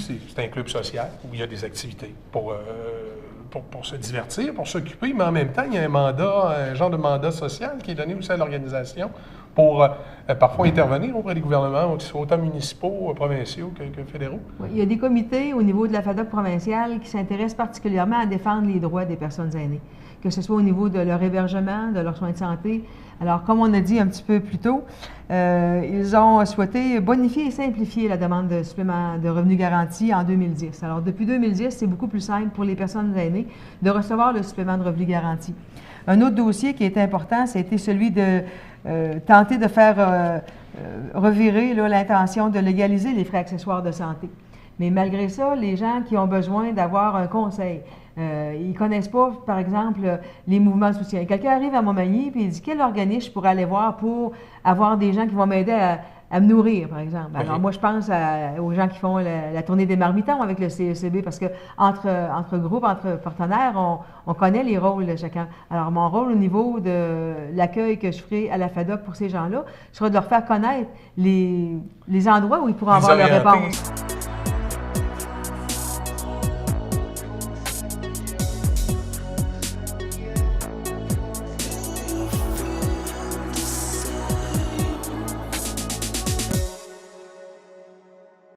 C'est un club social où il y a des activités pour se divertir, pour s'occuper, mais en même temps, il y a un genre de mandat social qui est donné aussi à l'organisation pour parfois intervenir auprès des gouvernements, autant municipaux, provinciaux que fédéraux. Oui, il y a des comités au niveau de la FADOC provinciale qui s'intéressent particulièrement à défendre les droits des personnes aînées, que ce soit au niveau de leur hébergement, de leurs soins de santé. Alors, comme on a dit un petit peu plus tôt, ils ont souhaité bonifier et simplifier la demande de supplément de revenus garantis en 2010. Alors, depuis 2010, c'est beaucoup plus simple pour les personnes aînées de recevoir le supplément de revenus garantis. Un autre dossier qui était important, c'était celui de tenter de faire revirer l'intention de légaliser les frais accessoires de santé. Mais malgré ça, les gens qui ont besoin d'avoir un conseil, ils ne connaissent pas, par exemple, les mouvements de soutien. Quelqu'un arrive à Montmagny et il dit quel organisme je pourrais aller voir pour avoir des gens qui vont m'aider à me nourrir, par exemple. Alors, moi, je pense aux gens qui font la tournée des marmitons avec le CECB parce qu'entre groupes, entre partenaires, on connaît les rôles de chacun. Alors, mon rôle au niveau de l'accueil que je ferai à la FADOC pour ces gens-là sera de leur faire connaître les endroits où ils pourront avoir leur réponse.